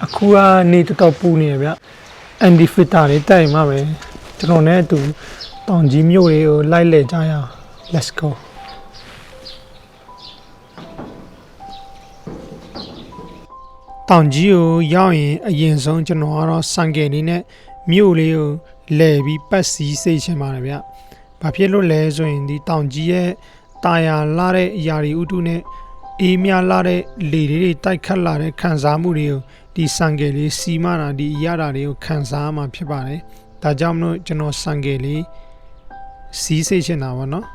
အခုကနေတော်ပူနေရဗျအန်ဒီဖစ်တာတွေတိုက်မှာပဲကျွန်တော်နဲ့အတူတောင်ကြီးမြို့တွေကိုလိုက်လဲကြရအောင် let's go တောင်ကြီးကိုရောက်ရင်အရင်ဆုံးကျွန်တော်ကတော့စံကယ်လေးနဲ့မြို့လေးကိုလဲပြီးပတ်စီးစိတ်ချင်ပါတယ်ဗျဘာဖြစ်လို့လဲဆိုရင်ဒီတောင်ကြီးရဲ့တာယာလာတဲ့အရာတွေဥတုနဲ့အေးမြလာတဲ့လေတွေတိုက်ခတ်လာတဲ့ခံစားမှုတွေကိုဒီစံကယ်လေးစီမတာဒီအရာတွေကိုခံစားမှဖြစ်ပါတယ်ဒါကြောင့်မလို့ကျွန်တော်စံကယ်လေးစီးစိတ်ချင်တာပါနော်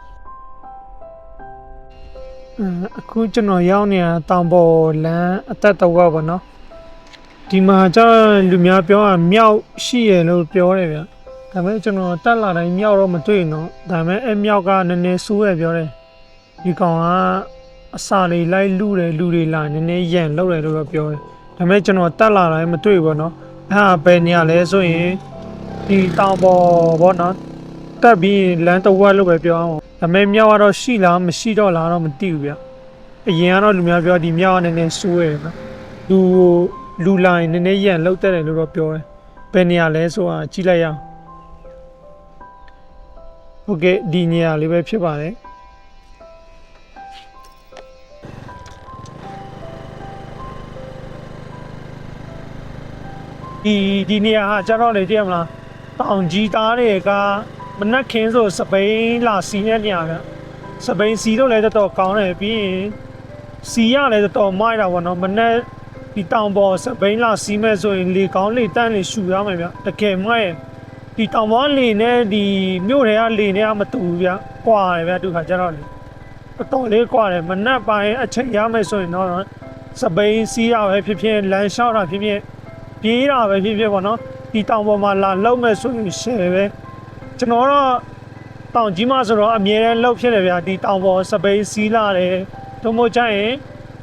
အခုကျွန်တော်ရောက်နေတာတောင်ပေါ်လမ်းအသက်တော်ပါနော်ဒီမှာကျလူများပြောတာမြောက်ရှိရလို့ပြောတယ်ဗျဒါပေမဲ့ကျွန်တော်တက်လာတိုင်းမြောက်တော့မတွေ့နော်ဒါပေမဲ့အဲ့မြောက်ကနည်းနည်းဆိုးရပြောတယ်ဒီကောင်ကအစာလေးလိုက်လူတယ်လူတွေလာနည်းနည်းရန်လောက်တယ်လို့ပြောတယ်ဒါပေမဲ့ကျွန်တော်တက်လာတိုင်းမတွေ့ဘူးနော်ဘယ်နေရာလဲဆိုရင်ဒီတောင်ပေါ်ပေါ့နော်တက်ပြီးလမ်းတစ်ဝက်လို့ပဲပြောအောင်ဒါပေမဲ့မြောက်ကတော့ရှိလားမရှိတော့လားတော့မသိဘူးဗျအရင်ကတော့လူများပြောဒီမြောက်ကနည်းနည်းဆိုးရနော်လူလာရင်နည်းနည်းရန်လောက်တက်တယ်လို့တော့ပြောတယ်ဘယ်နေရာလဲဆိုတာကြည့်လိုက်ရအောင်โอเคဒီနေရာလေးပဲဖြစ်ပါတယ်ဒီနေရာဟာကျတော့လေကြည့်မလားတောင်ကြီးသားတွေကမနက်ခင်းဆိုစပိန်လာစီးနေနေရတာစပိန်စီးတော့လည်းတော်ကောင်းတယ်ပြီးရင်စီးရလည်းတော်မိုက်တာပေါ့နော်မနက်ဒီတောင်ပေါ်စပိန်လာစီးမဲ့ဆိုရင်လေကောင်းလေတန်းလေရှူရမယ်ဗျတကယ်မိုက်ဒီတောင်ပေါ်လေနဲ့ဒီမြို့တွေကလေနဲ့မတူဘူးဗျကွာတယ်ဗျသူခါကျတော့လေတော်လေးကွာတယ်မနက်ပိုင်းအချိန်ရမယ်ဆိုရင်တော့စပိန်စီးရပဲဖြစ်ဖြစ်လမ်းလျှောက်တာဖြစ်ဖြစ်ပြေးတာပဲဖြစ်ဖြစ်ပေါ့နော်ဒီတောင်ပေါ်မှာလာလောက်မဲ့ဆိုရင်ရှယ်ပဲကျွန်တော်တော့တောင်ကြီးမဆိုတော့အမြဲတမ်းလောက်ဖြစ်တယ်ဗျဒီတောင်ပေါ်စပိန်စီးလာတယ်တို့မို့ကြရင်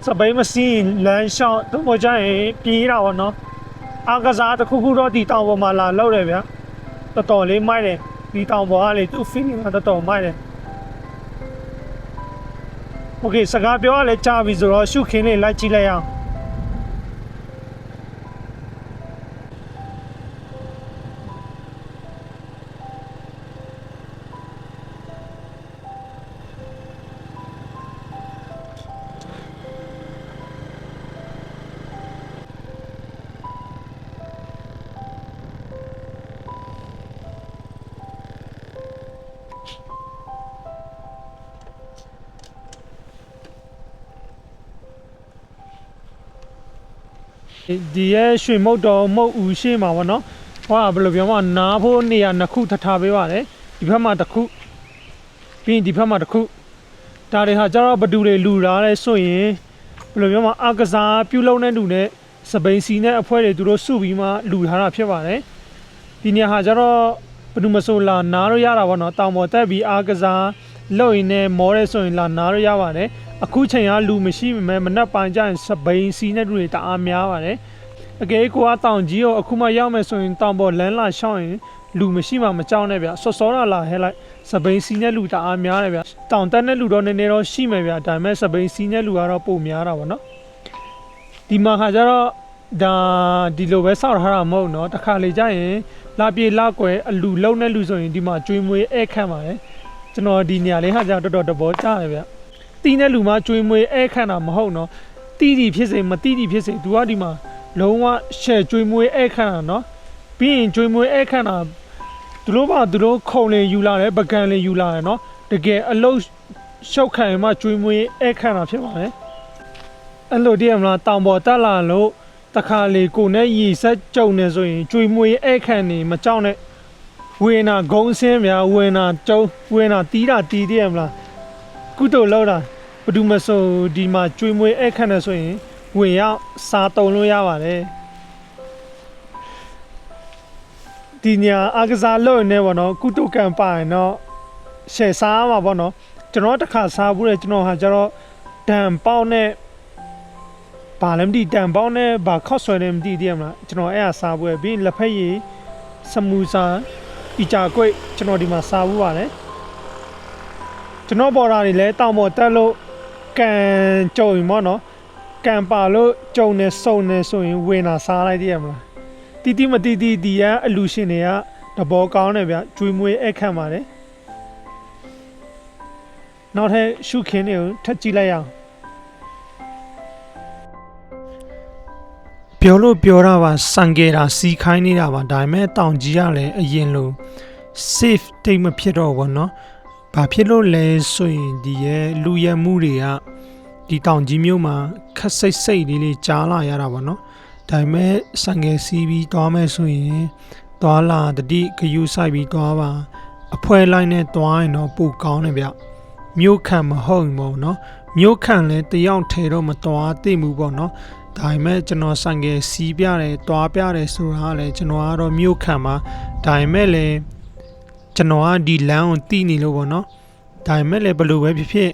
စပိန်မစီးလမ်းလျှောက်တို့မို့ကြရင်ပြေးတာပေါ့နော်အားကစားတစ်ခုခုတော့ဒီတောင်ပေါ်မှာလာလောက်တယ်ဗျတော်လေးမိုက်တယ်ဒီတောင်ပေါ်ကလေသူ့ feeling ကတော်မိုက်တယ်โอเคစကားပြောရလဲကြားပြီဆိုတော့ရှုခင်းလေးလိုက်ကြည့်လိုက်အောင်ဒီရဲ့ရွှေမုတ်တော်မုတ်ဦးရှိမှာပေါ့နော်ဟောဘယ်လိုပြောမှနားဖို့နေရာနှစ်ခုထားပေးပါတယ်ဒီဘက်မှာတစ်ခုပြီးရင်ဒီဘက်မှာတစ်ခုဒါတွေဟာကျတော့ဘဒူတွေလူလာလဲဆိုရင်ဘယ်လိုပြောမှအကစားပြုလုပ်တဲ့လူနဲ့စပိန်စီနဲ့အဖွဲတွေသူတို့စုပြီးမှလူထားတာဖြစ်ပါတယ်ဒီနေရာဟာကျတော့ဘဒူမဆိုလာနားလို့ရတာပေါ့နော်တောင်ပေါ်တက်ပြီးအကစားလုပ်ရင်လည်းမောရဲဆိုရင်လာနားလို့ရပါတယ်အခုချိန်ကလူမရှိမှမနက်ပိုင်းကျရင်စပိန်စီနဲ့လူတွေတအားများပါတယ်အကယ်ကိုကတောင်ကြီးကိုအခုမှရောက်မယ်ဆိုရင်တောင်ပေါ်လမ်းလာရှောင်းရင်လူမရှိမှမကြောက်နဲ့ဗျစောစောလာဟဲလိုက်စပိန်စီနဲ့လူတအားများတယ်ဗျတောင်တက်နဲ့လူတော့နည်းနည်းတော့ရှိမယ်ဗျဒါပေမဲ့စပိန်စီနဲ့လူကတော့ပိုများတာပေါ့နော်ဒီမှာခါကျတော့ဒါဒီလိုပဲစောက်ထားတာမဟုတ်နော်တစ်ခါလေကျရင်လာပြေလာကွယ်အလူလုံးနဲ့လူဆိုရင်ဒီမှာကျွေးမွေးဧခန့်ပါတယ်ကျွန်တော်ဒီနေရာလေးဟာကျတော့တော်တော်တဘောကြားတယ်ဗျတီးတဲ့လူမှကျွေးမွေးဧခန့်တာမဟုတ်နော်တီးတီဖြစ်စေမတီးတီဖြစ်စေသူကဒီမှာလုံးဝရှယ်ကျွေးမွေးဧခန့်တာနော်ပြီးရင်ကျွေးမွေးဧခန့်တာသူတို့ဘာသူတို့ခုံလေယူလာတယ်ပကံလေယူလာတယ်နော်တကယ်အလုံးရှုပ်ခံမှကျွေးမွေးဧခန့်တာဖြစ်ပါတယ်အဲ့လိုတည်းမလားတောင်ပေါ်တက်လာလို့တခါလေကိုနဲ့ရီဆက်ကြုံနေဆိုရင်ကျွေးမွေးဧခန့်နေမကြောက်နဲ့ဝေနာဂုံးစင်းများဝေနာကျုံဝေနာတီးတာတီးတည်းမလားကုတုလောက်တာဘယ်သူမဆိုဒီမှာကျွေးမွေးအခန့်နေဆိုရင်ဝင်ရောက်စားတုံလို့ရပါတယ်ဒီညာအကစားလို့နေပေါ့နော်ကုတုကံပါရင်တော့ရှယ်စားမှာပေါ့နော်ကျွန်တော်တစ်ခါစားဘူးလေကျွန်တော်ဟာကျတော့ဒံပေါက်နဲ့ဘာလဲမသိဒံပေါက်နဲ့ဘာခောက်ဆွဲတယ်မသိသေးမလားကျွန်တော်အဲ့ဟာစားဘူးပြီးလက်ဖက်ရည်စမူစာအီချာကွိတ်ကျွန်တော်ဒီမှာစားဘူးပါတယ်ကျွန်တော်ပေါ်တာတွေလဲတောင်ပေါ်တက်လို့ကန်ကြုံရင်ပေါ့နော် ကံပါလို့ကြုံနေစုံနေဆိုရင်ဝင်လာစားလိုက်တည်းရမလားတီတီမတီတီဒီကအလူရှင်တွေကတဘောကောင်းတယ်ဗျကျွေးမွေးအခန့်ပါတယ်နောက်ထပ်ရှုခင်းတွေကိုထပ်ကြည့်လိုက်ရအောင်ပြောလို့ပြောတာပါစံကေတာစီခိုင်းနေတာပါဒါပေမဲ့တောင်ကြီးကလည်းအရင်လို safe တိတ်မဖြစ်တော့ဘူးเนาะဘာဖြစ်လို့လဲဆိုရင်ဒီရဲ့လူရမှုတွေကဒီတောင်ကြီးမြို့မှာခက်စိတ်စိတ်လေးကြားလာရတာပေါ့နော်ဒါပေမဲ့စံငယ်စီးပြီးသွားမယ်ဆိုရင်သွားလာတတိဂယူဆိုင်ပြီးသွားပါအဖွဲလိုက်နဲ့သွားရင်တော့ပိုကောင်းတယ်ဗျမြို့ခံမဟုတ်ဘူးပေါ့နော်မြို့ခံလည်းတယောက်ထဲတော့မသွားသိမှုပေါ့နော်ဒါပေမဲ့ကျွန်တော်စံငယ်စီးပြတယ်သွားပြတယ်ဆိုတာကလည်းကျွန်တော်ကတော့မြို့ခံမှာဒါပေမဲ့လည်းကျွန်တော်ကဒီလမ်းကိုတီးနေလို့ပေါ့နော်ဒါပေမဲ့လည်းဘယ်လိုပဲဖြစ်ဖြစ်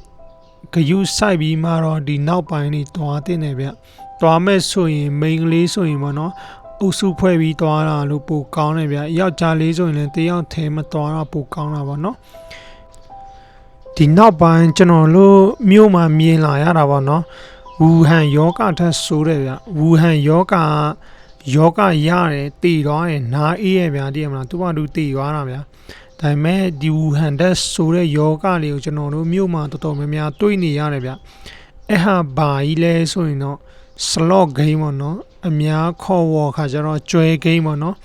ဂယူဆိုင်ပြီးမှတော့ဒီနောက်ပိုင်းนี่သွားတင်နေဗျသွားမဲ့ဆိုရင်မိန်းကလေးဆိုရင်ပေါ့နော်အုပ်စုဖွဲ့ပြီးသွားတာလို့ပိုကောင်းတယ်ဗျယောက်ျားလေးဆိုရင်လည်းတယောက်ထဲမသွားတော့ပိုကောင်းတာပေါ့နော်ဒီနောက်ပိုင်းကျွန်တော်တို့မြို့မှာမြင်လာရတာပေါ့နော်ဝူဟန်ယောဂထက်ဆိုးတယ်ဗျဝူဟန်ယောဂရတယ်တည်သွားတယ်နားအေးရဗျတည်ရမလားသူကသူတည်သွားတာဗျဒါပေမဲ့ဒီဝူဟန်တက်ဆိုတဲ့ယောဂလေးကိုကျွန်တော်တို့မြို့မှာတော်တော်များများတွေ့နေရတယ်ဗျအဲ့ဟာဘာကြီးလဲဆိုရင်တော့ slot game ပေါ့နော်အများခေါ်ဝေါ်ခါကျတော့ကျွဲ game ပေါ့နော်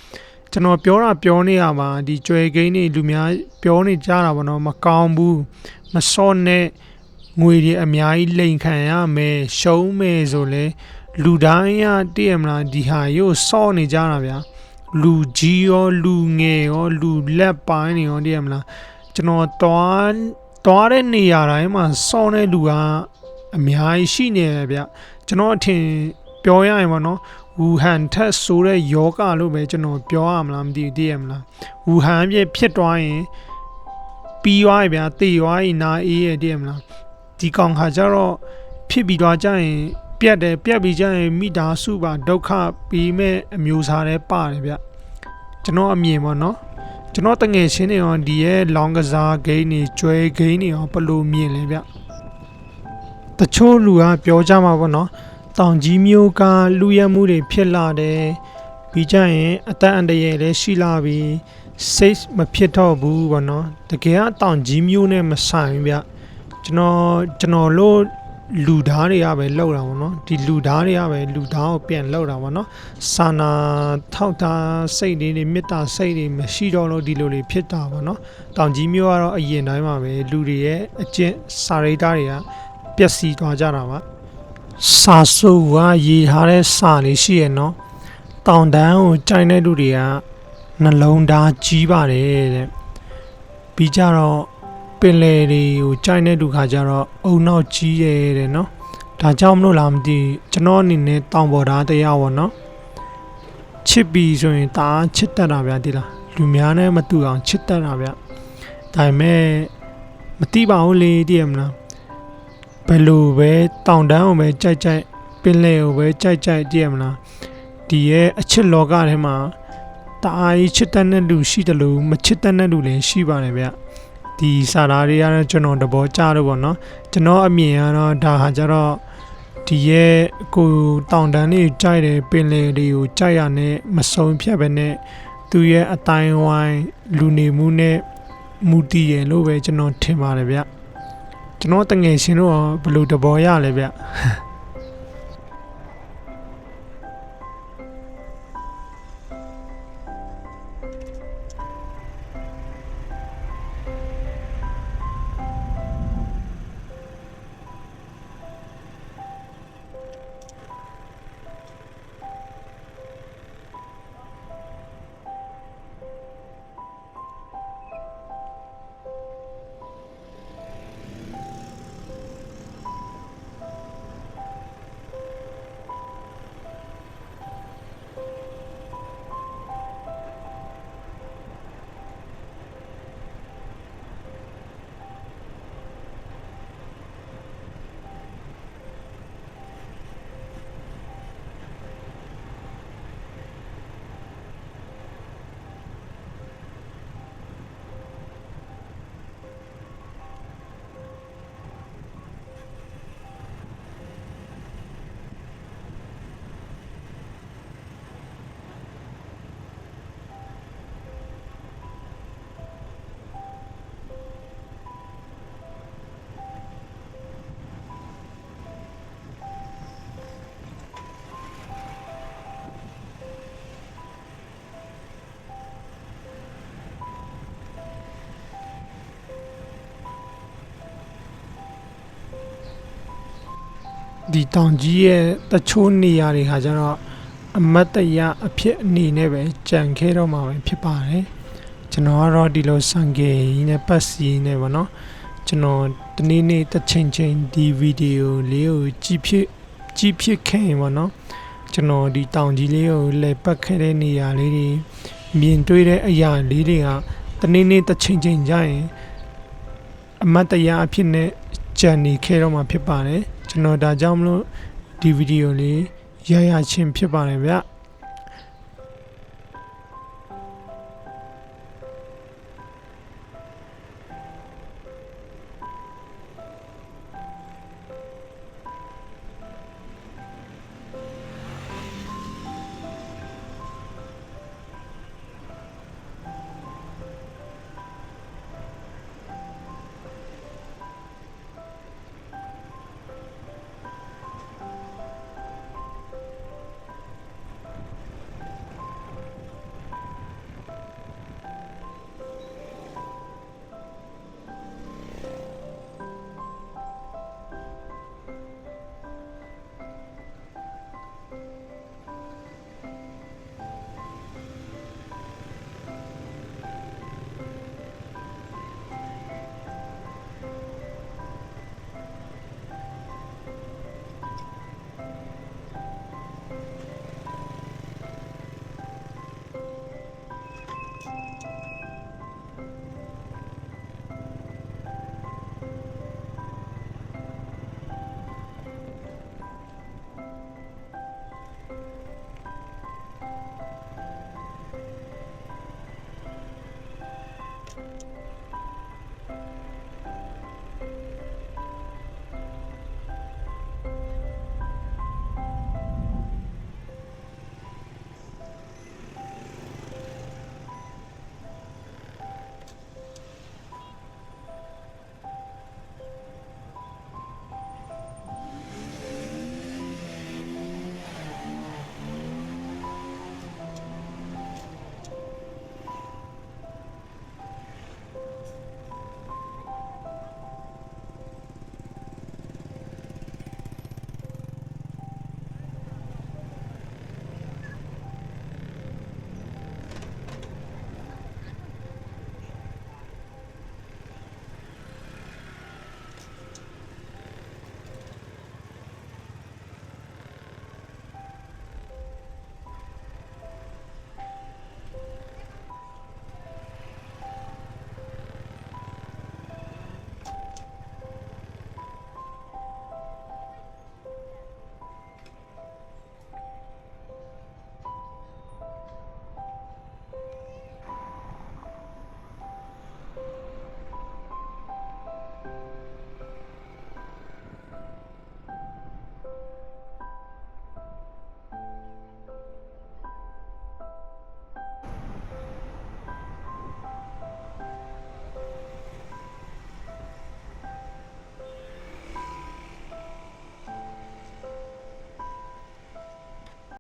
ကျွန်တော်ပြောနေရမှာဒီကျွဲ game တွေလူများပြောနေကြတာပေါ့နော်မကောင်းဘူးမစော့နဲ့ငွေတွေအများကြီးလိန်ခံရမယ်ရှုံးမယ်ဆိုလဲလူတိုင်းရတည်ရမလားဒီဟာရို့စော့နေကြတာဗျာလူကြီးရောလူငယ်ရောလူလက်ပိုင်းတွေရောတည်ရမလားကျွန်တော်သွားတဲ့နေရာတိုင်းမှာစော့တဲ့လူကအများကြီးရှိနေတယ်ဗျကျွန်တော်အထင်ပြောရရင်ပေါ့နော်ဝူဟန်ထက်ဆိုတဲ့ယောဂလို့ပဲကျွန်တော်ပြောရမလားမသိဘူးတည်ရမလားဝူဟန်ဖြစ်သွားရင်ပြီးသွားပြီဗျာတည်သွားရင်နာအေးရတည်ရမလားဒီကောင်ခါကျတော့ဖြစ်ပြီးသွားကြရင်ပြတ်ပြီးကြရင်မိသားစုပါဒုက္ခပြီးမဲ့အမျိုးစားတွေပါတယ်ဗျကျွန်တော်အမြင်ပေါ့နော်ကျွန်တော်တငယ်ချင်းတွေရောဒီရဲ့လောင်းကစားဂိမ်းတွေကျွဲဂိမ်းတွေရောဘယ်လိုမြင်လဲဗျတချို့လူကပြောကြမှာပေါ့နော်တောင်ကြီးမျိုးကလူရမှုတွေဖြစ်လာတယ်ပြီးကြရင်အသက်အန္တရာယ်လည်းရှိလာပြီးစိတ်မဖြစ်တော့ဘူးပေါ့နော်တကယ်ကတောင်ကြီးမျိုးနဲ့မဆိုင်ဗျကျွန်တော်လို့လူသားတွေကပဲလောက်တာပေါ့နော်ဒီလူသားတွေကပဲလူသားကိုပြန်လောက်တာပေါ့နော်စာနာထောက်ထားစိတ်တွေမေတ္တာစိတ်တွေမရှိတော့လို့ဒီလိုတွေဖြစ်တာပေါ့နော်တောင်ကြီးမျိုးကတော့အရင်တိုင်းမှာပဲလူတွေရဲ့အကျင့်စာရိတ္တတွေကပျက်စီးသွားကြတာပါစာစုကရေးထားတဲ့စာလေးရှိရနော်တောင်တန်းကိုကြိုင်တဲ့လူတွေကနှလုံးသားကြီးပါတယ်တဲ့ပြီးကြတော့ပင်လယ်တွေကိုကြိုင်တဲ့လူခါကျတော့အုံနောက်ကြီးတယ်တဲ့နော်ဒါကြောင့်မလို့လားမသိကျွန်တော်အနေနဲ့တောင်ပေါ်သားတရားပေါ့နော်ချစ်ပြီးဆိုရင်ဒါချစ်တတ်တာဗျာဒီလားလူများနဲ့မတူအောင်ချစ်တတ်တာဗျာဒါပေမဲ့မသိပါဘူးလေတည်ရမလားဘယ်လိုပဲတောင်တန်းကိုပဲကြိုက်ပင်လယ်ကိုပဲကြိုက်တည်ရမလားဒီရဲ့အချစ်လောကထဲမှာတအားကြီးချစ်တတ်တဲ့လူရှိတယ်လို့မချစ်တတ်တဲ့လူလည်းရှိပါတယ်ဗျဒီစာသားတွေကတော့ကျွန်တော်တဘောကြတော့ဗောနော်ကျွန်တော်အမြင်ကတော့ဒါဟာကျတော့ဒီရဲ့ကိုတောင်တန်းလေးကြိုက်တယ်ပင်လယ်တွေကိုကြိုက်ရနဲ့မစုံဖြတ်ပဲနဲ့သူရဲ့အတိုင်းဝိုင်းလူနေမှုနဲ့မူတည်ရလို့ပဲကျွန်တော်ထင်ပါတယ်ဗျကျွန်တော်တငယ်ချင်းတို့ဘယ်လိုတဘောရလဲဗျ ဒီတောင်ကြီးရဲ့တချို့နေရာတွေခါကျတော့အမတ်တရအဖြစ်အနေနဲ့ပဲကြံခဲ့တော့မှာပဲဖြစ်ပါတယ်ကျွန်တော်ကတော့ဒီလိုစံကေကြီးနဲ့ပတ်စီနဲ့ပေါ့နော်ကျွန်တော်တနေ့နေ့တစ်ချိန်ချိန်ဒီဗီဒီယိုလေးကိုကြည့်ဖြစ်ခဲ့ရင်ပေါ့နော်ကျွန်တော်ဒီတောင်ကြီးလေးကိုလဲပတ်ခဲ့တဲ့နေရာလေးတွေမြင်တွေ့တဲ့အရာလေးတွေကတနေ့နေ့တစ်ချိန်ချိန်ကြရင်အမတ်တရအဖြစ်နဲ့ကြံနေခဲ့တော့မှာဖြစ်ပါတယ်ကျွန်တော်ဒါကြောင့်မလို့ဒီဗီဒီယိုလေးရချင်းဖြစ်ပါတယ်ဗျ